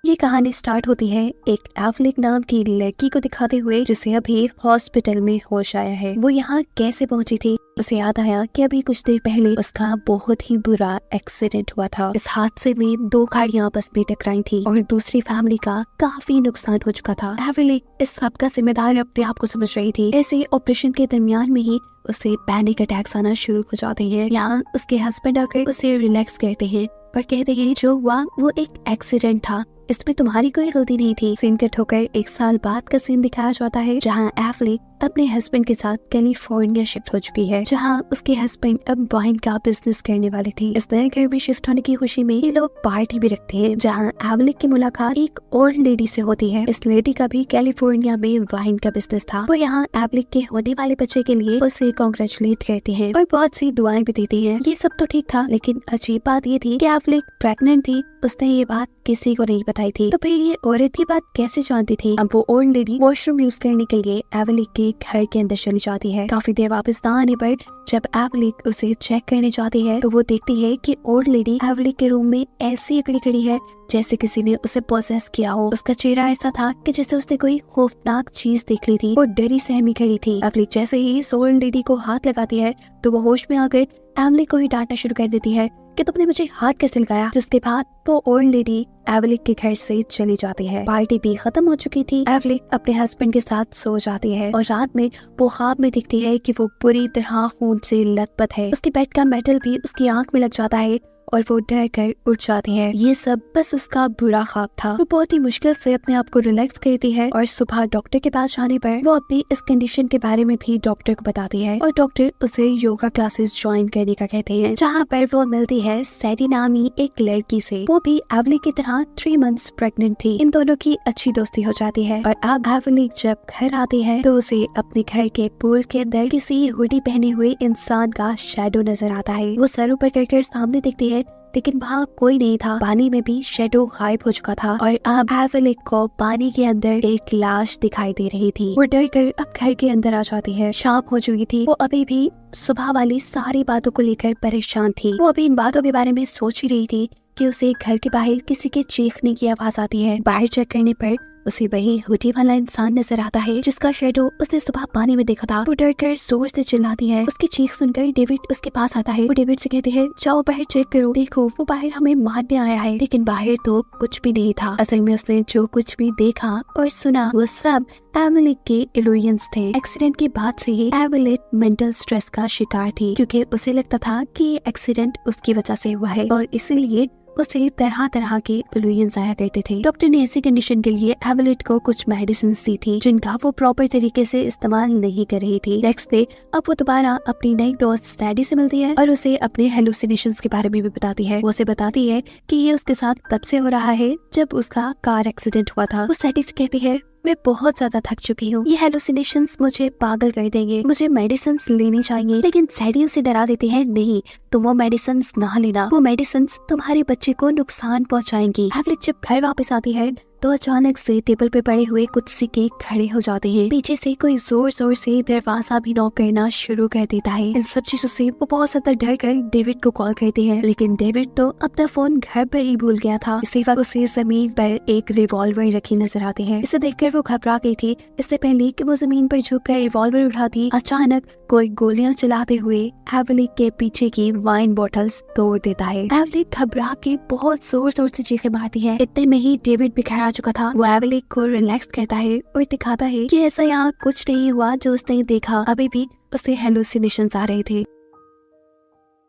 ये कहानी स्टार्ट होती है एक एवलिक नाम की लड़की को दिखाते हुए जिसे अभी हॉस्पिटल में होश आया है। वो यहाँ कैसे पहुंची थी? उसे याद आया कि अभी कुछ देर पहले उसका बहुत ही बुरा एक्सीडेंट हुआ था। इस हादसे में 2 गाड़ियां आपस में टकराई थी और दूसरी फैमिली का काफी नुकसान हो चुका था। एवलिक इस सब का जिम्मेदार अपने आप को समझ रही थी। ऐसे ऑपरेशन के दरमियान में ही उसे पैनिक अटैक्स आना शुरू हो जाते हैं। यहाँ उसके हस्बैंड आकर उसे रिलैक्स करते हैं और कहते हैं जो हुआ वो एक एक्सीडेंट था, इसमें तुम्हारी कोई गलती नहीं थी। सीन कट होकर 1 साल बाद का सीन दिखाया जाता है जहाँ एवलिक अपने हस्बैंड के साथ कैलिफोर्निया शिफ्ट हो चुकी है, जहाँ उसके हस्बैंड अब वाइन का बिजनेस करने वाले थे। इस नए घर में शिफ्ट होने की खुशी में ये लोग पार्टी भी रखते हैं, जहाँ एवलिक की मुलाकात एक ओल्ड लेडी से होती है। इस लेडी का भी कैलिफोर्निया में वाइन का बिजनेस था। वो यहाँ एवलिक के होने वाले बच्चे के लिए उसे कॉन्ग्रेचुलेट करते हैं और बहुत सी दुआएं भी देती है। ये सब तो ठीक था, लेकिन अजीब बात ये थी कि एवलिक प्रेग्नेंट थी। उसने ये बात किसी को नहीं बताई थी। तो फिर ये औरत ये बात कैसे जानती थी? अब वो ओल्ड लेडी वॉशरूम यूज करने के लिए एवलिक के घर के अंदर चली जाती है। काफी देर वापस ना आने पर जब एवलिक उसे चेक करने जाती है तो वो देखती है कि ओल्ड लेडी एवलिक के रूम में ऐसी अकड़ी खड़ी है जैसे किसी ने उसे पोसेस किया हो। उसका चेहरा ऐसा था कि जैसे उसने कोई खौफनाक चीज देख ली थी। वो डरी सहमी खड़ी थी। एवलिक जैसे ही इस ओल्ड लेडी को हाथ लगाती है तो वो होश में आकर एवलिक को ही डांटना शुरू कर देती है कि तुमने मुझे हाथ कैसे लगाया। जिसके बाद वो ओल्ड लेडी एवलिक के घर से चली जाती है। पार्टी भी खत्म हो चुकी थी। एवलिक अपने हस्बैंड के साथ सो जाती है और रात में वो ख्वाब में दिखती है कि वो पूरी तरह खून से लथपथ है। उसके बेड का मेटल भी उसकी आंख में लग जाता है और वो डर कर उठ जाती है। ये सब बस उसका बुरा ख्वाब था। वो बहुत ही मुश्किल से अपने आप को रिलैक्स करती है और सुबह डॉक्टर के पास जाने पर वो अपनी इस कंडीशन के बारे में भी डॉक्टर को बताती है और डॉक्टर उसे योगा क्लासेस ज्वाइन करने का कहते हैं, जहाँ पर वो मिलती है सैडी नामी एक लड़की से। वो भी एवलिक की तरह 3 मंथ्स प्रेग्नेंट थी। इन दोनों की अच्छी दोस्ती हो जाती है और अब एवलिक जब घर आती है तो उसे अपने घर के पूल के अंदर किसी हुडी पहने हुए इंसान का शैडो नजर आता है। वो सर ऊपर कर सामने देखती है लेकिन वहाँ कोई नहीं था। पानी में भी शैडो गायब हो चुका था और अब एवलिक को पानी के अंदर एक लाश दिखाई दे रही थी। वो डर कर अब घर के अंदर आ जाती है। शाम हो चुकी थी। वो अभी भी सुबह वाली सारी बातों को लेकर परेशान थी। वो अभी इन बातों के बारे में सोच ही रही थी कि उसे घर के बाहर किसी के चीखने की आवाज आती है। बाहर चेक करने पर उसे वही हुडी वाला इंसान नजर आता है जिसका शैडो उसने सुबह पानी में देखा था। वो डर कर जोर से चिल्लाती है। उसकी चीख सुनकर डेविड उसके पास आता है। वो डेविड से कहते हैं जाओ बाहर चेक करो, देखो वो बाहर हमें मारने आया है। लेकिन बाहर तो कुछ भी नहीं था। असल में उसने जो कुछ भी देखा और सुना वो सब एवलिक के इल्यूजन्स थे। एक्सीडेंट के बाद से ही एवलिक मेंटल स्ट्रेस का शिकार थी क्योंकि उसे लगता था कि ये एक्सीडेंट उसकी वजह से हुआ है और इसीलिए उसे तरह तरह के इल्यूजन्स आया करते थे। डॉक्टर ने ऐसी कंडीशन के लिए एवलिक को कुछ मेडिसिन दी थी जिनका वो प्रॉपर तरीके से इस्तेमाल नहीं कर रही थी। नेक्स्ट डे अब वो दोबारा अपनी नई दोस्त सैडी से मिलती है और उसे अपने हेलुसिनेशंस के बारे में भी बताती है। वो उसे बताती है कि ये उसके साथ तब से हो रहा है जब उसका कार एक्सीडेंट हुआ था। वो सैडी से कहती है मैं बहुत ज्यादा थक चुकी हूँ, ये हेलुसिनेशंस मुझे पागल कर देंगे, मुझे मेडिसिन लेनी चाहिए। लेकिन सैडी उसे डरा देती है, नहीं तुम वो मेडिसिन ना लेना, वो मेडिसिन तुम्हारे बच्चे को नुकसान पहुँचाएंगी। एवलिक जब घर वापस आती है तो अचानक से टेबल पे पड़े हुए कुछ सिक्के खड़े हो जाते हैं। पीछे से कोई जोर जोर से दरवाजा भी नॉक करना शुरू कर देता है। इन सब चीजों से वो बहुत ज्यादा डर कर डेविड को कॉल करते हैं, लेकिन डेविड तो अपना फोन घर पर ही भूल गया था। इसी वक्त उसे जमीन पर एक रिवॉल्वर रखी नजर आती है। इसे देखकर वो घबरा गई थी। इससे पहले कि वो जमीन पर झुककर रिवॉल्वर उठाती, अचानक कोई गोलियां चलाते हुए एवलिक के पीछे की वाइन बॉटल्स तोड़ देता है। एवलिक घबरा के बहुत जोर जोर से चीखें मारती है। इतने में ही डेविड भी घर आ चुका था। वो एवलिक को रिलैक्स करता है और दिखाता है कि ऐसा यहाँ कुछ नहीं हुआ जो उसने देखा। अभी भी उसे हेलुसिनेशंस आ रहे थे।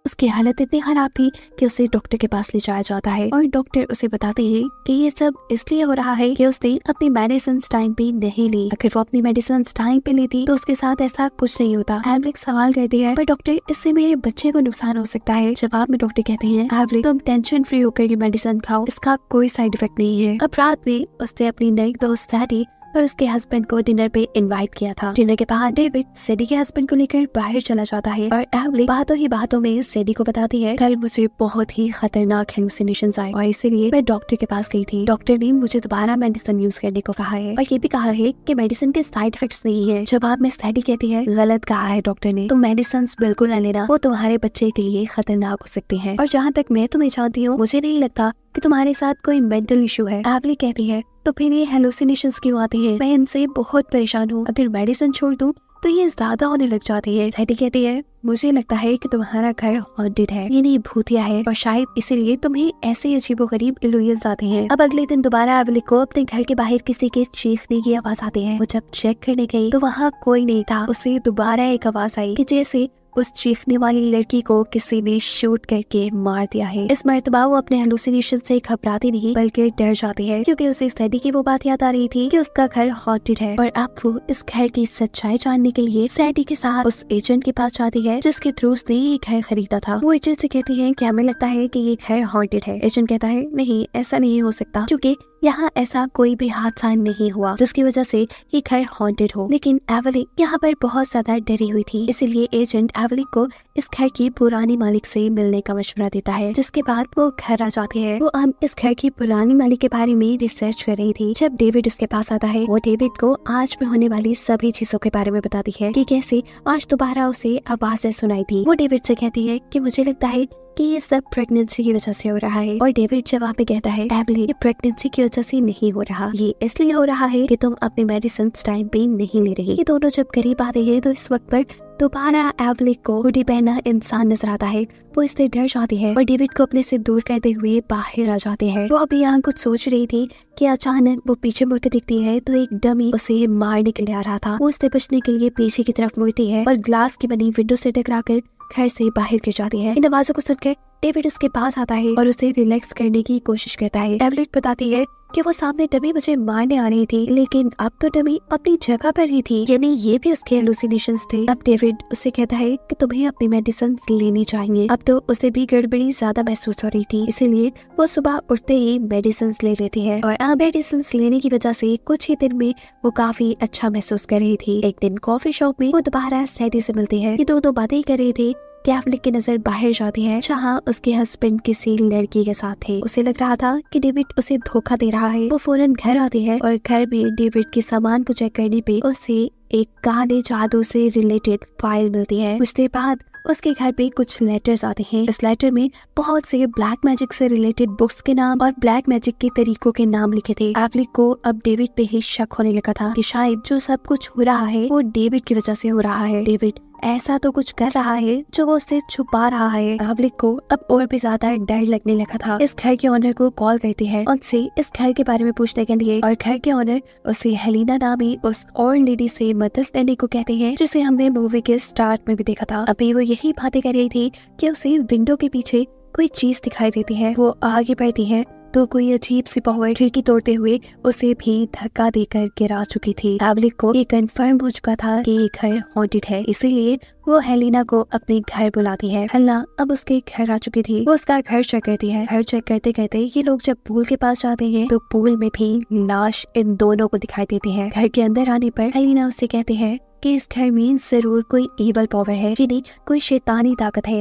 उसकी हालत इतनी खराब थी कि उसे डॉक्टर के पास ले जाया जाता है और डॉक्टर उसे बताते हैं कि ये सब इसलिए हो रहा है कि उसने अपनी मेडिसिन टाइम पे नहीं ली। अगर वो अपनी मेडिसिन टाइम पे लेती तो उसके साथ ऐसा कुछ नहीं होता। एवलिक सवाल करती है पर डॉक्टर इससे मेरे बच्चे को नुकसान हो सकता है। जवाब में डॉक्टर कहते हैं एवलिक तुम टेंशन फ्री होकर ये मेडिसिन खाओ, इसका कोई साइड इफेक्ट नहीं है। अब रात में उसने अपनी नई दोस्त सैडी और उसके हस्बैंड को डिनर पे इनवाइट किया था। डिनर के बाद डेविड सैडी के हस्बैंड को लेकर बाहर चला जाता है और एवलिक बातों ही बातों में सैडी को बताती है कल मुझे बहुत ही खतरनाक हेलुसिनेशंस आए और इसीलिए मैं डॉक्टर के पास गई थी। डॉक्टर ने मुझे दोबारा मेडिसिन यूज करने को कहा है और ये भी कहा है कि मेडिसिन के साइड इफेक्ट्स नहीं है। जवाब में सैडी कहती है गलत कहा है डॉक्टर ने, तुम मेडिसिन बिल्कुल न लेना, वो तुम्हारे बच्चे के लिए खतरनाक हो सकती है। और जहाँ तक मैं तुम्हें जानती हूँ मुझे नहीं लगता कि तुम्हारे साथ कोई मेंटल इशू है। एवली कहती है तो फिर ये हेलुसिनेशंस क्यों आते हैं? मैं इनसे बहुत परेशान हूँ, अगर मेडिसिन छोड़ दूँ तो ये ज्यादा होने लग जाती है। सैडी कहती है मुझे लगता है कि तुम्हारा घर हॉन्टेड है, ये नहीं भूतिया है, और शायद इसीलिए तुम्हें ऐसे अजीबोगरीब इल्यूजन्स आते हैं। अब अगले दिन दोबारा एवली को अपने घर के बाहर किसी के चीखने की आवाज आती है। वो जब चेक करने गई तो वहाँ कोई नहीं था। उसे दोबारा एक आवाज आई कि जैसे उस चीखने वाली लड़की को किसी ने शूट करके मार दिया है। इस मर्तबा वो अपने हेलुसिनेशन से घबराती नहीं बल्कि डर जाती है, क्योंकि उसे सैडी की वो बात याद आ रही थी कि उसका घर हॉन्टेड है। और अब वो इस घर की सच्चाई जानने के लिए सैडी के साथ उस एजेंट के पास जाती है जिसके थ्रू उसने ये घर खरीदा था। वो एजेंट से कहती है कि हमें लगता है कि ये घर हॉन्टेड है। एजेंट कहता है नहीं, ऐसा नहीं हो सकता, क्योंकि यहाँ ऐसा कोई भी हादसा नहीं हुआ जिसकी वजह से ये घर हॉन्टेड हो। लेकिन एवली यहाँ पर बहुत ज्यादा डरी हुई थी, इसीलिए एजेंट एवली को इस घर की पुरानी मालिक से मिलने का मशवरा देता है, जिसके बाद वो घर आ जाती है। वो अब इस घर की पुरानी मालिक के बारे में रिसर्च कर रही थी। जब डेविड उसके पास आता है, वो डेविड को आज में होने वाली सभी चीजों के बारे में बताती है कि कैसे आज दोबारा उसे आवाजें सुनाई थी। वो डेविड से कहती है कि मुझे लगता है कि ये सब प्रेगनेंसी की वजह से हो रहा है, और डेविड जवाब में कहता है एवली ये प्रेगनेंसी की वजह से नहीं हो रहा, ये इसलिए हो रहा है कि तुम अपने मेडिसिन टाइम पे नहीं ले रही। ये दोनों जब करीब आते हैं तो इस वक्त पर दोबारा एवली को हुडी पहना इंसान नजर आता है। वो इससे डर जाती है और डेविड को अपने से दूर करते हुए बाहर आ जाते हैं। वो अभी यहाँ कुछ सोच रही थी कि अचानक वो पीछे मुड़कर दिखती है तो एक डमी उसे मारने के लिए आ रहा था। वो उससे बचने के लिए पीछे की तरफ मुड़ती है और ग्लास की बनी विंडो से टकराकर घर से बाहर गिर जाती है। इन आवाजों को सुनकर डेविड उसके पास आता है और उसे रिलैक्स करने की कोशिश करता है। एवली बताती है कि वो सामने डमी मुझे मारने आ रही थी, लेकिन अब तो डमी अपनी जगह पर ही थी, यानी ये भी उसके हेलुसिनेशंस थे। अब डेविड उससे कहता है कि तुम्हें अपनी मेडिसिन लेनी चाहिए। अब तो उसे भी गड़बड़ी ज्यादा महसूस हो रही थी, इसीलिए वो सुबह उठते ही मेडिसिन ले लेती है। और अब मेडिसिन लेने की वजह से कुछ ही दिन में वो काफी अच्छा महसूस कर रही थी। एक दिन कॉफी शॉप में वो दोबारा सैडी से मिलती है। ये दोनों बातें कर रहे थे कि एवली की नजर बाहर जाती है, जहाँ उसके हस्बैंड किसी लड़की के साथ थे। उसे लग रहा था कि डेविड उसे धोखा दे रहा है। वो फौरन घर आती है और घर में डेविड के सामान को चेक करने पे उसे एक काले जादू से रिलेटेड फाइल मिलती है। कुछ देर बाद उसके घर पे कुछ लेटर्स आते हैं। इस लेटर में बहुत से ब्लैक मैजिक से रिलेटेड बुक्स के नाम और ब्लैक मैजिक के तरीकों के नाम लिखे थे। एवली को अब डेविड पे ही शक होने लगा था कि शायद जो सब कुछ हो रहा है वो डेविड की वजह से हो रहा है। डेविड ऐसा तो कुछ कर रहा है जो वो उससे छुपा रहा है। एवली को अब और भी ज्यादा डर लगने लगा था। इस घर के ओनर को कॉल करती है उनसे इस घर के बारे में पूछने के लिए, और घर के ओनर उसे हेलिना नामी उस और लेडी से मदद लेने को कहते हैं जिसे हमने मूवी के स्टार्ट में भी देखा था। अभी वो यही बातें कर रही थी कि उसे विंडो के पीछे कोई चीज दिखाई देती है। वो आगे बढ़ती है तो कोई अजीब सी पावर खिड़की तोड़ते हुए उसे भी धक्का देकर गिरा चुकी थी। एवली को ये कंफर्म हो चुका था कि ये घर हॉन्टेड है, इसीलिए वो हेलिना को अपने घर बुलाती है। हेलिना अब उसके घर आ चुकी थी। वो उसका घर चेक करती है। घर चेक करते करते ये लोग जब पूल के पास जाते हैं तो पूल में भी लाश इन दोनों को दिखाई देती है। घर के अंदर आने पर हेलिना उससे कहते हैं कि इस घर में जरूर कोई इवल पावर है, यानी कोई शैतानी ताकत है।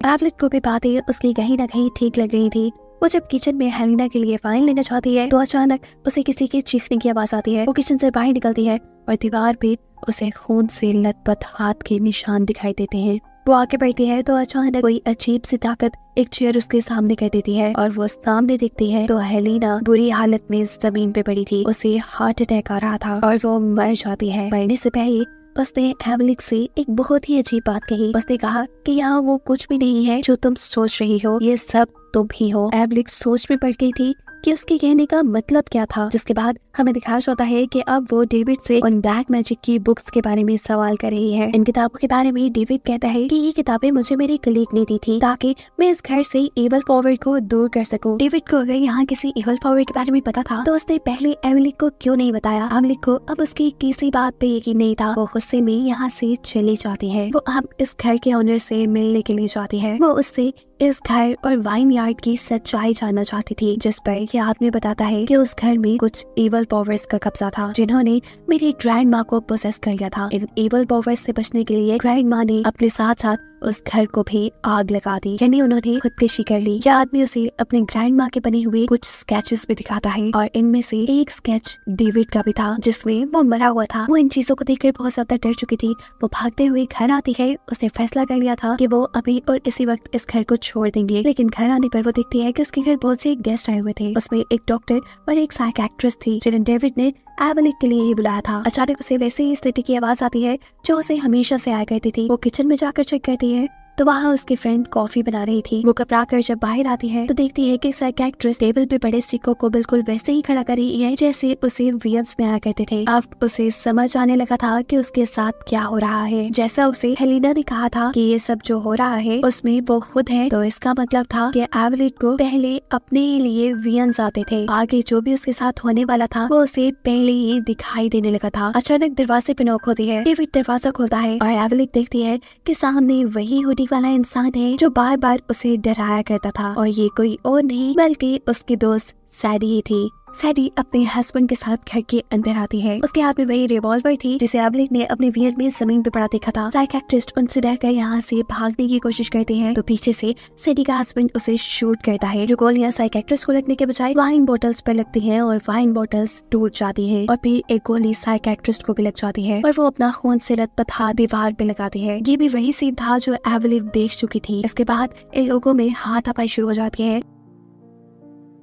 एवली को भी बातें उसकी कहीं न कहीं ठीक लग रही थी। वो जब किचन में हेलिना के लिए फाइन लेना चाहती है तो अचानक उसे किसी के चीखने की आवाज आती है। वो किचन से बाहर निकलती है और दीवार पे उसे खून से लथपथ हाथ के निशान दिखाई देते हैं। वो आगे बढ़ती है तो अचानक कोई अजीब सी ताकत एक चेयर उसके सामने कर देती है और वो सामने देखती है तो हेलिना बुरी हालत में जमीन पे पड़ी थी। उसे हार्ट अटैक आ रहा था और वो मर जाती है। मरने से पहले उसने एवली से एक बहुत ही अजीब बात कही। उसने कहा कि यहाँ वो कुछ भी नहीं है जो तुम सोच रही हो, ये सब तुम ही हो। एवली सोच में पड़ गई थी कि उसके कहने का मतलब क्या था, जिसके बाद हमें दिखाया जाता है कि अब वो डेविड से उन ब्लैक मैजिक की बुक्स के बारे में सवाल कर रही है। इन किताबों के बारे में डेविड कहता है कि ये किताबें मुझे मेरी कलीग ने दी थी ताकि मैं इस घर से एवल पावर को दूर कर सकूं। डेविड को अगर यहाँ किसी एवल पावर के बारे में पता था तो उसने पहले एवली को क्यों नहीं बताया। एवली को अब उसकी किसी बात पे यकीन नहीं था। वो गुस्से में यहाँ से चली जाती है। वो अब इस घर के ओनर से मिलने के लिए जाती है। वो उससे इस घर और वाइन यार्ड की सच्चाई जानना चाहती थी, जिस पर ये आदमी बताता है कि उस घर में कुछ एवल पावर्स का कब्जा था जिन्होंने मेरी ग्रैंड माँ को पोसेस कर लिया था। इन एवल पावर्स से बचने के लिए ग्रैंड माँ ने अपने साथ साथ उस घर को भी आग लगा दी, यानी उन्होंने खुदकुशी कर ली। यह आदमी उसे अपने ग्रैंड माँ के बने हुए कुछ स्केचेस भी दिखाता है और इनमें से एक स्केच डेविड का भी था जिसमें वो मरा हुआ था। वो इन चीजों को देखकर बहुत ज्यादा डर चुकी थी। वो भागते हुए घर आती है। उसने फैसला कर लिया था कि वो अभी और इसी वक्त इस घर को छोड़ देंगे, लेकिन घर आने पर वो देखती है कि उसके घर बहुत से गेस्ट आए हुए थे। उसमें एक डॉक्टर और एक साइकियाट्रिस्ट थी जिन्हें डेविड ने एवलिक के लिए ही बुलाया था। अचानक उसे वैसे ही स्थिति की आवाज आती है जो उसे हमेशा से आया करती थी। वो किचन में जाकर चेक करती है तो वहाँ उसकी फ्रेंड कॉफी बना रही थी। वो घबरा कर जब बाहर आती है तो देखती है कि साइकियाट्रिस्ट टेबल पे बड़े सिक्कों को बिल्कुल वैसे ही खड़ा कर रही है जैसे उसे वियंस में आया करते थे। अब उसे समझ आने लगा था कि उसके साथ क्या हो रहा है। जैसा उसे हेलिना ने कहा था कि ये सब जो हो रहा है उसमें वो खुद है, तो इसका मतलब था कि एवलिक को पहले अपने लिए वियंस आते थे। आगे जो भी उसके साथ होने वाला था वो उसे पहले ही दिखाई देने लगा था। अचानक दरवाजे पे नॉक होती है। डेविड दरवाजा खोलता है और एवलिक देखती है कि सामने वही हुडी वाला इंसान है जो बार बार उसे डराया करता था, और ये कोई और नहीं बल्कि उसकी दोस्त सैडी ही थी। सैडी अपने हस्बैंड के साथ घर के अंदर आती है। उसके हाथ में वही रिवॉल्वर थी जिसे एवलिक ने अपने वियर में जमीन पे पड़ा देखा था। साइकियाट्रिस्ट उनसे डरकर यहाँ से भागने की कोशिश करते हैं तो पीछे से सैडी का हस्बैंड उसे शूट करता है। जो गोलियां साइकियाट्रिस्ट को लगने के बजाय वाइन बॉटल्स पर लगती हैं और वाइन बॉटल्स टूट जाती हैं, और फिर एक गोली साइकियाट्रिस्ट को भी लग जाती है और वो अपना खून से लथपथ हाथ दीवार पे लगाती है। ये भी वही सीन था जो एवलिक देख चुकी थी। इसके बाद इन लोगों में हाथापाई शुरू हो जाती है।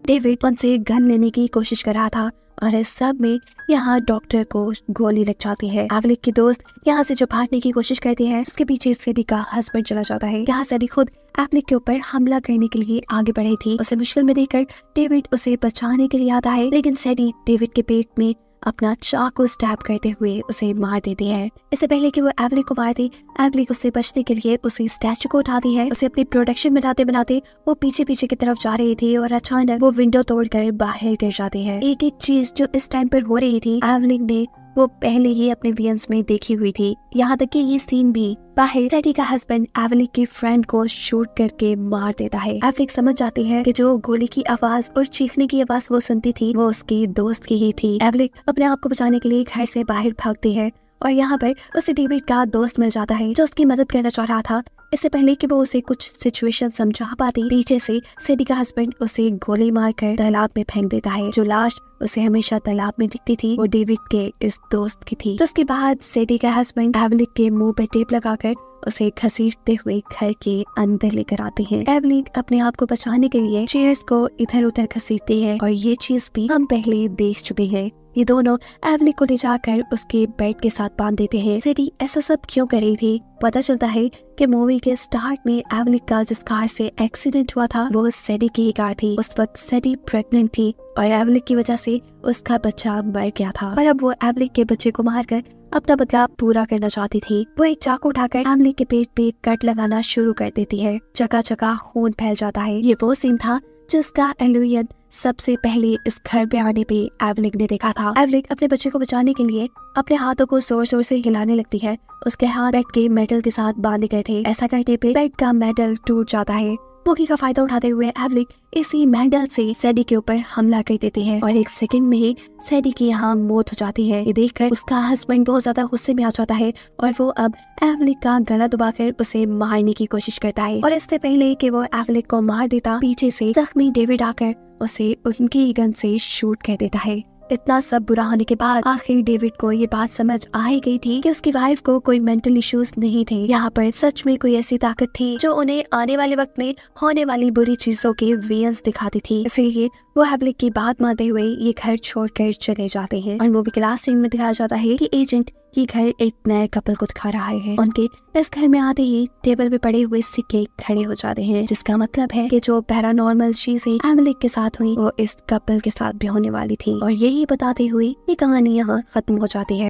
डेविड उनसे गन लेने की कोशिश कर रहा था और इस सब में यहाँ डॉक्टर को गोली लग जाती है। एवलिक की दोस्त यहाँ से जो भागने की कोशिश करती है उसके पीछे सैडी का हस्बैंड चला जाता है। यहाँ सैडी खुद एवलिक के ऊपर हमला करने के लिए आगे बढ़ी थी। उसे मुश्किल में देखकर डेविड उसे बचाने के लिए आता है, लेकिन सैडी डेविड के पेट में अपना चाकू स्टैब करते हुए उसे मार देती है। इससे पहले कि वो एवलिक को मार दे, एवलिक उससे बचने के लिए उसी स्टैचू को उठाती है। उसे अपनी प्रोटेक्शन बनाते बनाते वो पीछे पीछे की तरफ जा रही थी और अचानक वो विंडो तोड़कर बाहर गिर जाती है। एक एक चीज जो इस टाइम पर हो रही थी एवलिक ने वो पहले ही अपने वियंस में देखी हुई थी। यहाँ तक कि ये सीन भी बाहर सैडी का हस्बैंड एवलिक की फ्रेंड को शूट करके मार देता है। एवलिक समझ जाती है कि जो गोली की आवाज और चीखने की आवाज वो सुनती थी वो उसकी दोस्त की ही थी। एवलिक अपने आप को बचाने के लिए घर से बाहर भागती है और यहाँ पर उसे डेविड का दोस्त मिल जाता है जो उसकी मदद करना चाह रहा था। इससे पहले कि वो उसे कुछ सिचुएशन समझा पाती, पीछे से सैडी का हस्बैंड उसे गोली मारकर तालाब में फेंक देता है। जो लाश उसे हमेशा तालाब में दिखती थी वो डेविड के इस दोस्त की थी। तो उसके बाद सैडी का हस्बैंड एवलिक के मुंह पे टेप लगाकर उसे घसीटते हुए घर के अंदर लेकर आते हैं। एवलिक अपने आप को बचाने के लिए चेयर्स को इधर उधर घसीटती है और ये चीज भी हम पहले देख चुके हैं। ये दोनों एवलिक को ले जाकर उसके बेड के साथ बांध देते हैं। सैडी ऐसा सब क्यों कर रही थी? पता चलता है कि मूवी के स्टार्ट में एवलिक का जिस कार से एक्सीडेंट हुआ था वो सैडी की कार थी। उस वक्त सैडी प्रेग्नेंट थी और एवलिक की वजह से उसका बच्चा मर गया था और अब वो एवलिक के बच्चे को मारकर अपना बदला पूरा करना चाहती थी। वो एक चाकू उठाकर एवलिक के पेट पे कट लगाना शुरू कर देती है। जगह जगह खून फैल जाता है। ये वो सीन था जिसका एल्यूजन सबसे पहले इस घर पे आने पे एवलिक ने देखा था। एवलिक अपने बच्चे को बचाने के लिए अपने हाथों को जोर जोर से हिलाने लगती है। उसके हाथ बेड के मेटल के साथ बांधे गए थे। ऐसा करने पे बेड का मेटल टूट जाता है। मौके का फायदा उठाते हुए एवलिक इसी मेटल से सैडी के ऊपर हमला कर देती है और एक सेकंड में ही सैडी की यहाँ मौत हो जाती है। ये देखकर उसका हस्बैंड बहुत ज्यादा गुस्से में आ जाता है और वो अब एवलिक का गला दबाकर उसे मारने की कोशिश करता है। और इससे पहले कि वो एवलिक को मार देता, पीछे से जख्मी डेविड आकर उसे उनकी गन से शूट कर देता है। इतना सब बुरा होने के बाद आखिर डेविड को ये बात समझ आ ही गई थी कि उसकी वाइफ को कोई मेंटल इश्यूज नहीं थे। यहाँ पर सच में कोई ऐसी ताकत थी जो उन्हें आने वाले वक्त में होने वाली बुरी चीजों के विजन्स दिखाती थी। इसीलिए वो एवलिक की बात मानते हुए ये घर छोड़कर चले जाते हैं और मूवी के लास्ट सीन में दिखाया जाता है कि एजेंट ये घर एक नए कपल को दिखा रहा है। उनके इस घर में आते ही टेबल पे पड़े हुए सिक्के खड़े हो जाते हैं, जिसका मतलब है कि जो पैरानॉर्मल चीजें एवलिक के साथ हुई वो इस कपल के साथ भी होने वाली थी। और यही बताते हुए ये कहानी यहाँ खत्म हो जाती है।